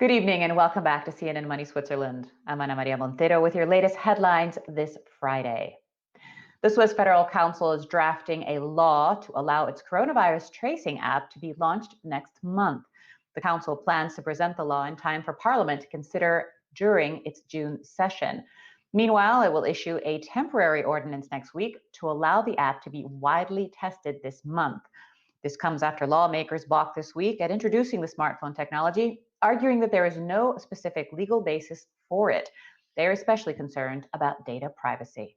Good evening and welcome back to CNN Money Switzerland. I'm Ana Maria Montero with your latest headlines this Friday. The Swiss Federal Council is drafting a law to allow its coronavirus tracing app to be launched next month. The council plans to present the law in time for Parliament to consider during its June session. Meanwhile, it will issue a temporary ordinance next week to allow the app to be widely tested this month. This comes after lawmakers balked this week at introducing the smartphone technology, arguing that there is no specific legal basis for it. They are especially concerned about data privacy.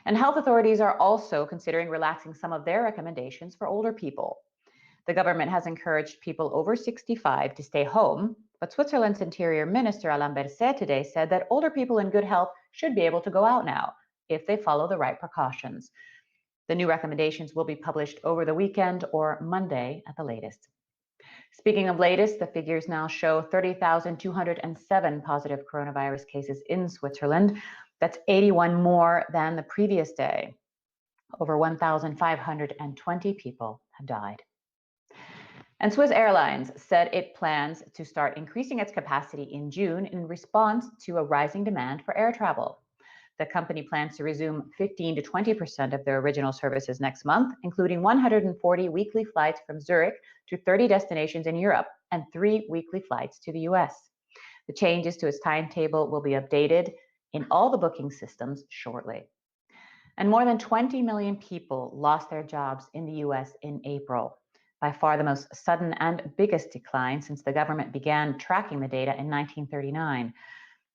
And health authorities are also considering relaxing some of their recommendations for older people. The government has encouraged people over 65 to stay home, but Switzerland's Interior Minister Alain Berset today said that older people in good health should be able to go out now if they follow the right precautions. The new recommendations will be published over the weekend or Monday at the latest. Speaking of latest, the figures now show 30,207 positive coronavirus cases in Switzerland. That's 81 more than the previous day. Over 1,520 people have died. And Swiss Airlines said it plans to start increasing its capacity in June in response to a rising demand for air travel. The company plans to resume 15 to 20% of their original services next month, including 140 weekly flights from Zurich to 30 destinations in Europe and 3 weekly flights to the US. The changes to its timetable will be updated in all the booking systems shortly. And more than 20 million people lost their jobs in the US in April, by far the most sudden and biggest decline since the government began tracking the data in 1939.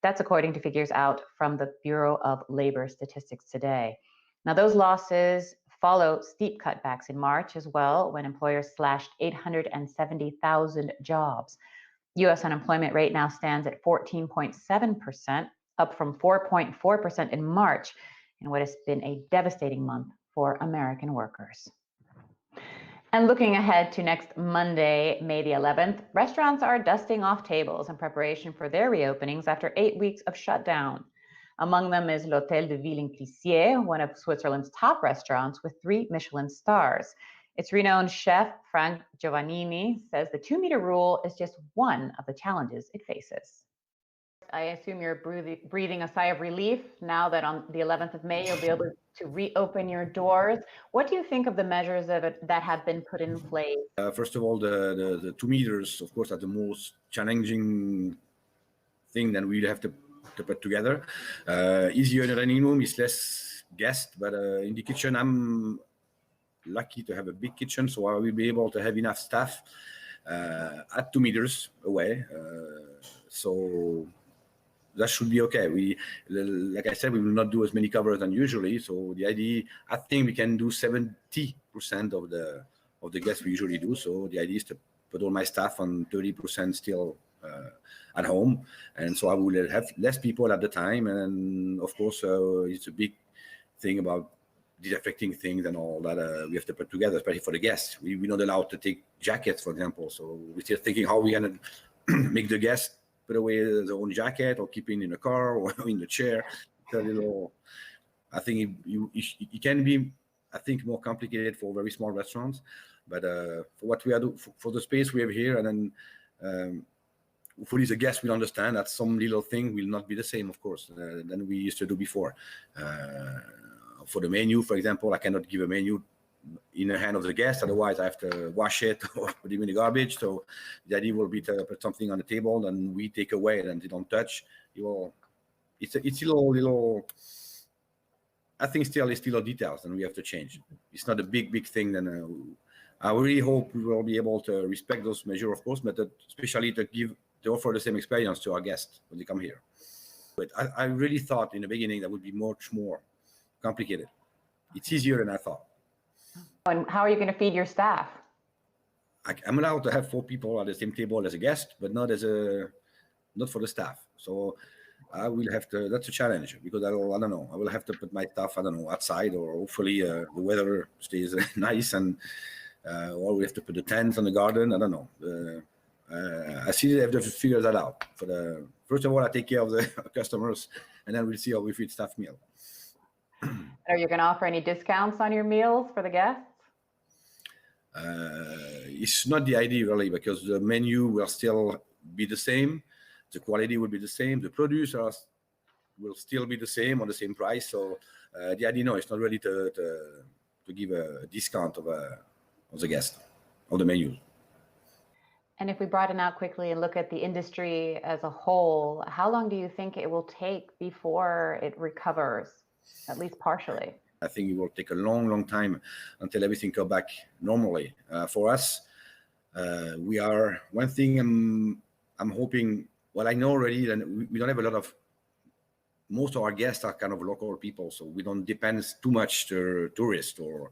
That's according to figures out from the Bureau of Labor Statistics today. Now, those losses follow steep cutbacks in March as well, when employers slashed 870,000 jobs. U.S. unemployment rate now stands at 14.7%, up from 4.4% in March, in what has been a devastating month for American workers. And looking ahead to next Monday, May the 11th, restaurants are dusting off tables in preparation for their reopenings after 8 weeks of shutdown. Among them is l'Hôtel de Ville de Crissier, one of Switzerland's top restaurants with 3 Michelin stars. Its renowned chef, Frank Giovannini, says the 2-meter rule is just one of the challenges it faces. I assume you're breathing a sigh of relief now that on the 11th of May, you'll be able to reopen your doors. What do you think of the measures that have been put in place? First of all, the 2 meters, of course, are the most challenging thing that we have to put together. Easier in the dining room is less guests, but in the kitchen, I'm lucky to have a big kitchen, so I will be able to have enough staff at 2 meters away. So that should be okay. Like I said, we will not do as many covers than usually. So the idea, I think we can do 70% of the guests we usually do. So the idea is to put all my staff on 30% still at home, and so I will have less people at the time. And of course, it's a big thing about disinfecting things and all that we have to put together, especially for the guests. We're not allowed to take jackets, for example. So we're still thinking how we're gonna make the guests put away their own jacket or keep it in the car or in the chair. It's a little, I think it can be, I think, more complicated for very small restaurants. But for what we are doing, for the space we have here, and then hopefully the guests will understand that some little thing will not be the same, of course, than we used to do before. For the menu, for example, I cannot give a menu in the hand of the guest, otherwise I have to wash it or put it in the garbage. So the idea will be to put something on the table and we take away and they don't touch. It's a little. I think it's still a details and we have to change. It's not a big thing. Then I really hope we will be able to respect those measures, of course, but especially to offer the same experience to our guests when they come here. But I really thought in the beginning that would be much more complicated. It's easier than I thought. And how are you going to feed your staff? I'm allowed to have 4 people at the same table as a guest, but not for the staff. So I will have to. That's a challenge because I don't know. I will have to put my stuff, I don't know, outside, or hopefully the weather stays nice, and or we have to put the tents on the garden. I don't know. I see they have to figure that out. First of all, I take care of the customers, and then we'll see how we feed staff meal. Are you going to offer any discounts on your meals for the guests? It's not the idea really, because the menu will still be the same, the quality will be the same, the producers will still be the same on the same price. So the idea, no, it's not really to give a discount of the guest of the menu. And if we broaden out quickly and look at the industry as a whole, how long do you think it will take before it recovers, at least partially? I think it will take a long, long time until everything comes back normally. For us, we are one thing. I'm hoping. Well, I know already that we don't have a lot of. Most of our guests are kind of local people, so we don't depend too much to tourists. Or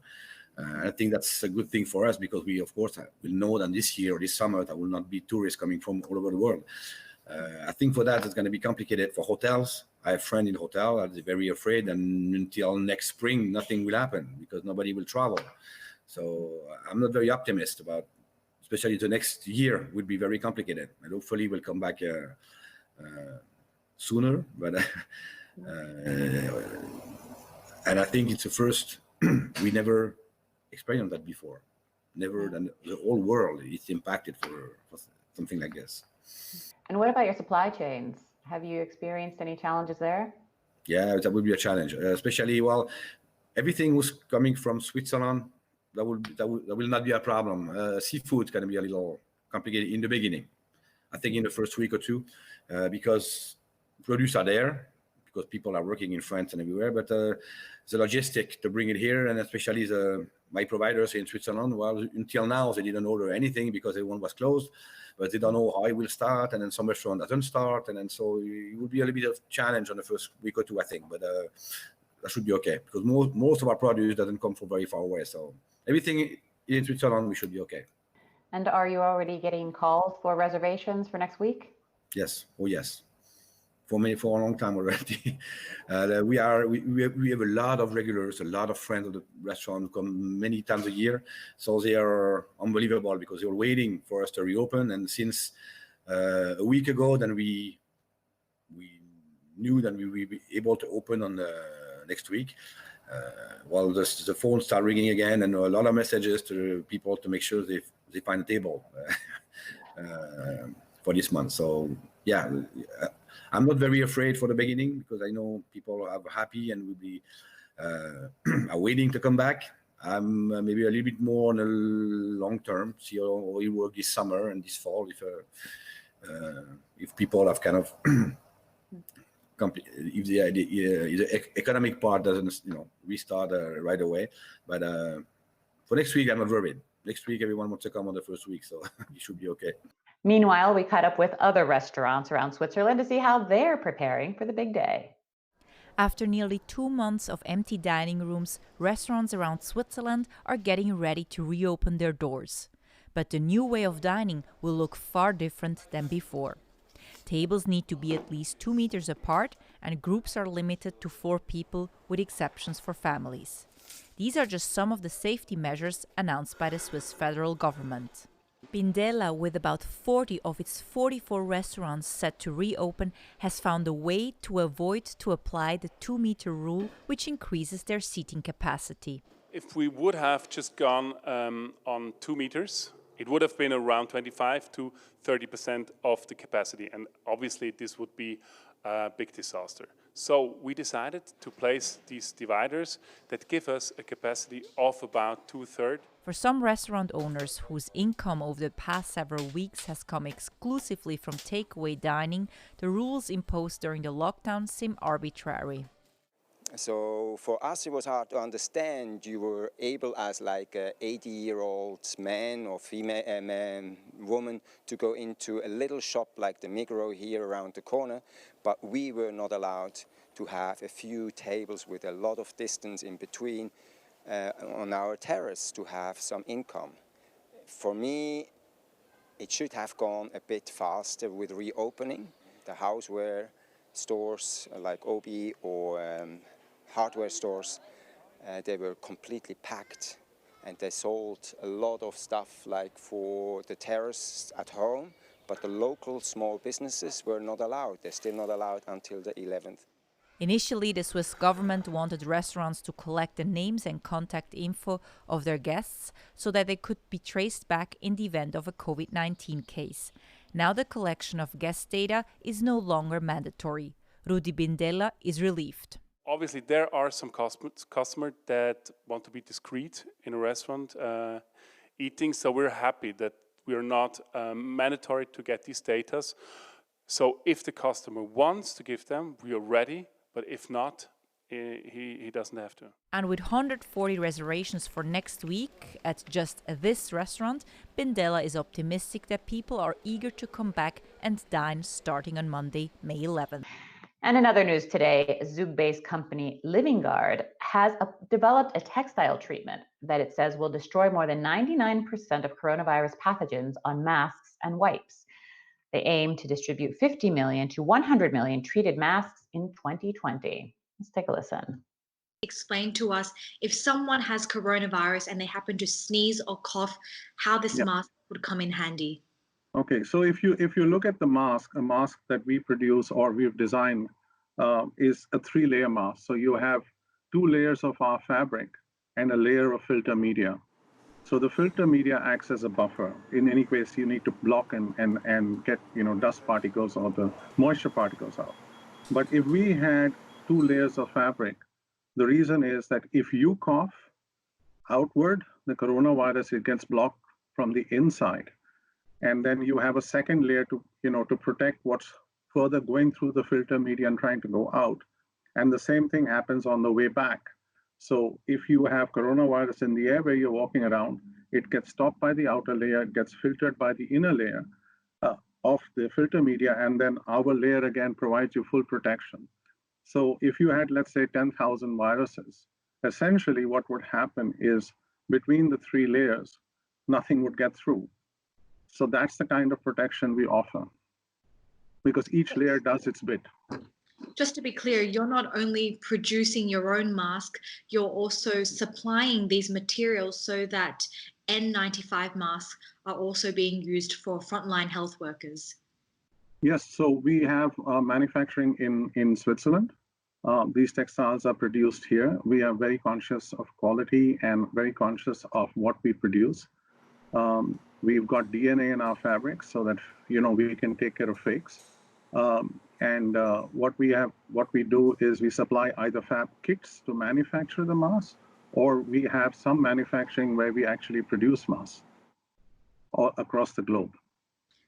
I think that's a good thing for us because we, of course, will know that this year or this summer there will not be tourists coming from all over the world. I think for that it's going to be complicated for hotels. I have a friend in hotel that is very afraid, and until next spring nothing will happen because nobody will travel. So I'm not very optimistic about, especially the next year would be very complicated, and hopefully we'll come back sooner. But and I think it's the first we never experienced that before. Never, and the whole world is impacted for something like this. And what about your supply chains? Have you experienced any challenges there? Yeah, that would be a challenge, especially, well, everything was coming from Switzerland. That will not be a problem. Seafood can be a little complicated in the beginning. I think in the first week or two, because produce are there, because people are working in France and everywhere. But the logistic to bring it here, and especially my providers in Switzerland, well, until now they didn't order anything because everyone was closed. But they don't know how it will start, and then some restaurant doesn't start, and then so it will be a little bit of challenge on the first week or two, I think. But that should be okay because most of our produce doesn't come from very far away. So everything in Switzerland, we should be okay. And are you already getting calls for reservations for next week? Yes. Oh, yes. For a long time already. We have a lot of regulars, a lot of friends of the restaurant come many times a year. So they are unbelievable because they were waiting for us to reopen. And since a week ago, then we knew that we will be able to open on the next week. Well, the phone start ringing again, and a lot of messages to people to make sure they find a table for this month. So yeah. I'm not very afraid for the beginning because I know people are happy and will be are waiting to come back. I'm maybe a little bit more on the long term, see how we work this summer and this fall. If people have kind of if the economic part doesn't restart right away. But for next week, I'm not worried. Next week, everyone wants to come on the first week, so it should be okay. Meanwhile, we caught up with other restaurants around Switzerland to see how they're preparing for the big day. After nearly 2 months of empty dining rooms, restaurants around Switzerland are getting ready to reopen their doors. But the new way of dining will look far different than before. Tables need to be at least 2 meters apart, and groups are limited to 4 people, with exceptions for families. These are just some of the safety measures announced by the Swiss federal government. Pindella, with about 40 of its 44 restaurants set to reopen, has found a way to avoid to apply the 2-meter rule, which increases their seating capacity. If we would have just gone on 2 meters, it would have been around 25 to 30% of the capacity, and obviously this would be a big disaster. So we decided to place these dividers that give us a capacity of about 2/3. For some restaurant owners whose income over the past several weeks has come exclusively from takeaway dining, the rules imposed during the lockdown seem arbitrary. So for us, it was hard to understand. You were able, as like an 80-year-old man or female woman, to go into a little shop like the Migros here around the corner, but we were not allowed to have a few tables with a lot of distance in between on our terrace to have some income. For me, it should have gone a bit faster with reopening. The houseware stores like Obi or hardware stores, they were completely packed, and they sold a lot of stuff like for the terrace at home, but the local small businesses were not allowed. They're still not allowed until the 11th. Initially, the Swiss government wanted restaurants to collect the names and contact info of their guests so that they could be traced back in the event of a COVID-19 case. Now the collection of guest data is no longer mandatory. Rudi Bindella is relieved. Obviously, there are some customers that want to be discreet in a restaurant eating, so we're happy that we are not mandatory to get these data. So if the customer wants to give them, we are ready, but if not, he doesn't have to. And with 140 reservations for next week at just this restaurant, Bindella is optimistic that people are eager to come back and dine starting on Monday, May 11th. And in other news today, Zug-based company Living Guard has developed a textile treatment that it says will destroy more than 99% of coronavirus pathogens on masks and wipes. They aim to distribute 50 million to 100 million treated masks in 2020. Let's take a listen. Explain to us, if someone has coronavirus and they happen to sneeze or cough, how this mask would come in handy. Okay, so if you look at the mask, a mask that we produce or we've designed is a 3-layer mask. So you have 2 layers of our fabric and a layer of filter media. So the filter media acts as a buffer. In any case, you need to block and get dust particles or the moisture particles out. But if we had 2 layers of fabric, the reason is that if you cough outward, the coronavirus, it gets blocked from the inside. And then you have a second layer to protect what's further going through the filter media and trying to go out. And the same thing happens on the way back. So if you have coronavirus in the air where you're walking around, it gets stopped by the outer layer, it gets filtered by the inner layer of the filter media, and then our layer again provides you full protection. So if you had, let's say, 10,000 viruses, essentially what would happen is between the 3 layers, nothing would get through. So that's the kind of protection we offer, because each layer does its bit. Just to be clear, you're not only producing your own mask, you're also supplying these materials so that N95 masks are also being used for frontline health workers. Yes, so we have manufacturing in Switzerland. These textiles are produced here. We are very conscious of quality and very conscious of what we produce. We've got DNA in our fabric so that we can take care of fakes. What we do is we supply either fab kits to manufacture the mask, or we have some manufacturing where we actually produce masks all across the globe.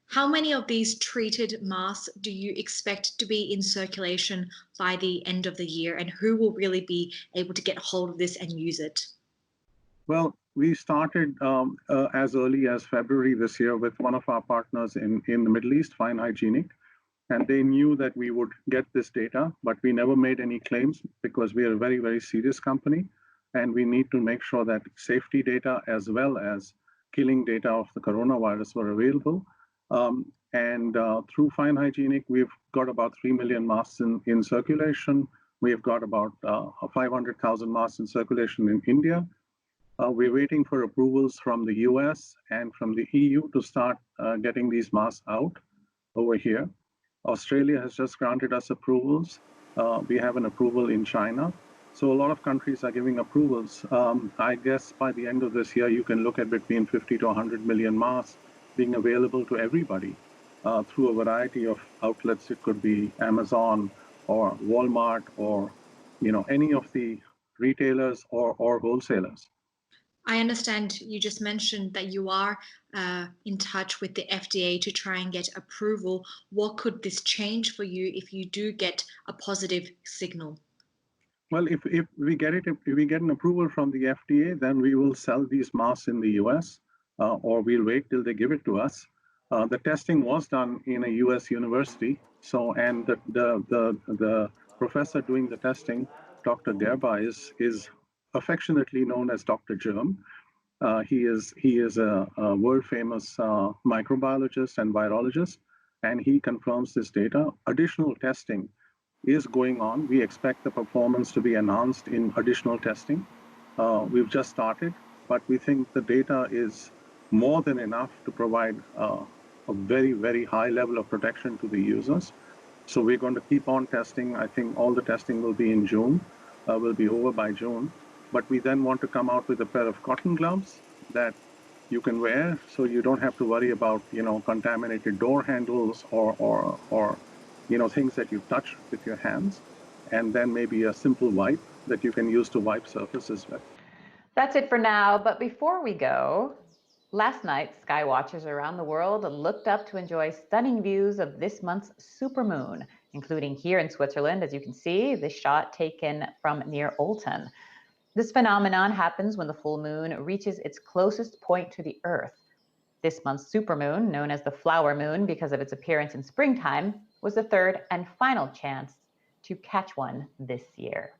How many of these treated masks do you expect to be in circulation by the end of the year, and who will really be able to get hold of this and use it? Well, we started as early as February this year with one of our partners in the Middle East, Fine Hygienic, and they knew that we would get this data, but we never made any claims because we are a very, very serious company, and we need to make sure that safety data as well as killing data of the coronavirus were available. Through Fine Hygienic, we've got about 3 million masks in circulation. We've got about 500,000 masks in circulation in India. We're waiting for approvals from the US and from the EU to start getting these masks out over here. Australia has just granted us approvals. We have an approval in China. So a lot of countries are giving approvals. I guess by the end of this year, you can look at between 50 to 100 million masks being available to everybody through a variety of outlets. It could be Amazon or Walmart or any of the retailers or wholesalers. I understand you just mentioned that you are in touch with the FDA to try and get approval. What could this change for you if you do get a positive signal? Well, if we get an approval from the FDA, then we will sell these masks in the US, or we'll wait till they give it to us. The testing was done in a US university, and the professor doing the testing, Dr. Gerba, is affectionately known as Dr. Germ. He is a world famous microbiologist and virologist, and he confirms this data. Additional testing is going on. We expect the performance to be announced in additional testing. We've just started, but we think the data is more than enough to provide a very, very high level of protection to the users. So we're going to keep on testing. I think all the testing will be in June, will be over by June. But we then want to come out with a pair of cotton gloves that you can wear, so you don't have to worry about, contaminated door handles or things that you touch with your hands. And then maybe a simple wipe that you can use to wipe surfaces with. That's it for now, but before we go, last night, sky watchers around the world looked up to enjoy stunning views of this month's supermoon, including here in Switzerland, as you can see, this shot taken from near Olten. This phenomenon happens when the full moon reaches its closest point to the Earth. This month's supermoon, known as the flower moon because of its appearance in springtime, was the third and final chance to catch one this year.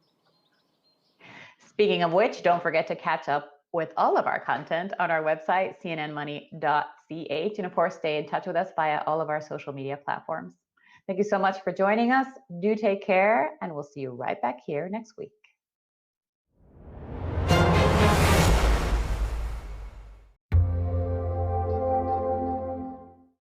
Speaking of which, don't forget to catch up with all of our content on our website, cnnmoney.ch, and of course, stay in touch with us via all of our social media platforms. Thank you so much for joining us. Do take care, and we'll see you right back here next week.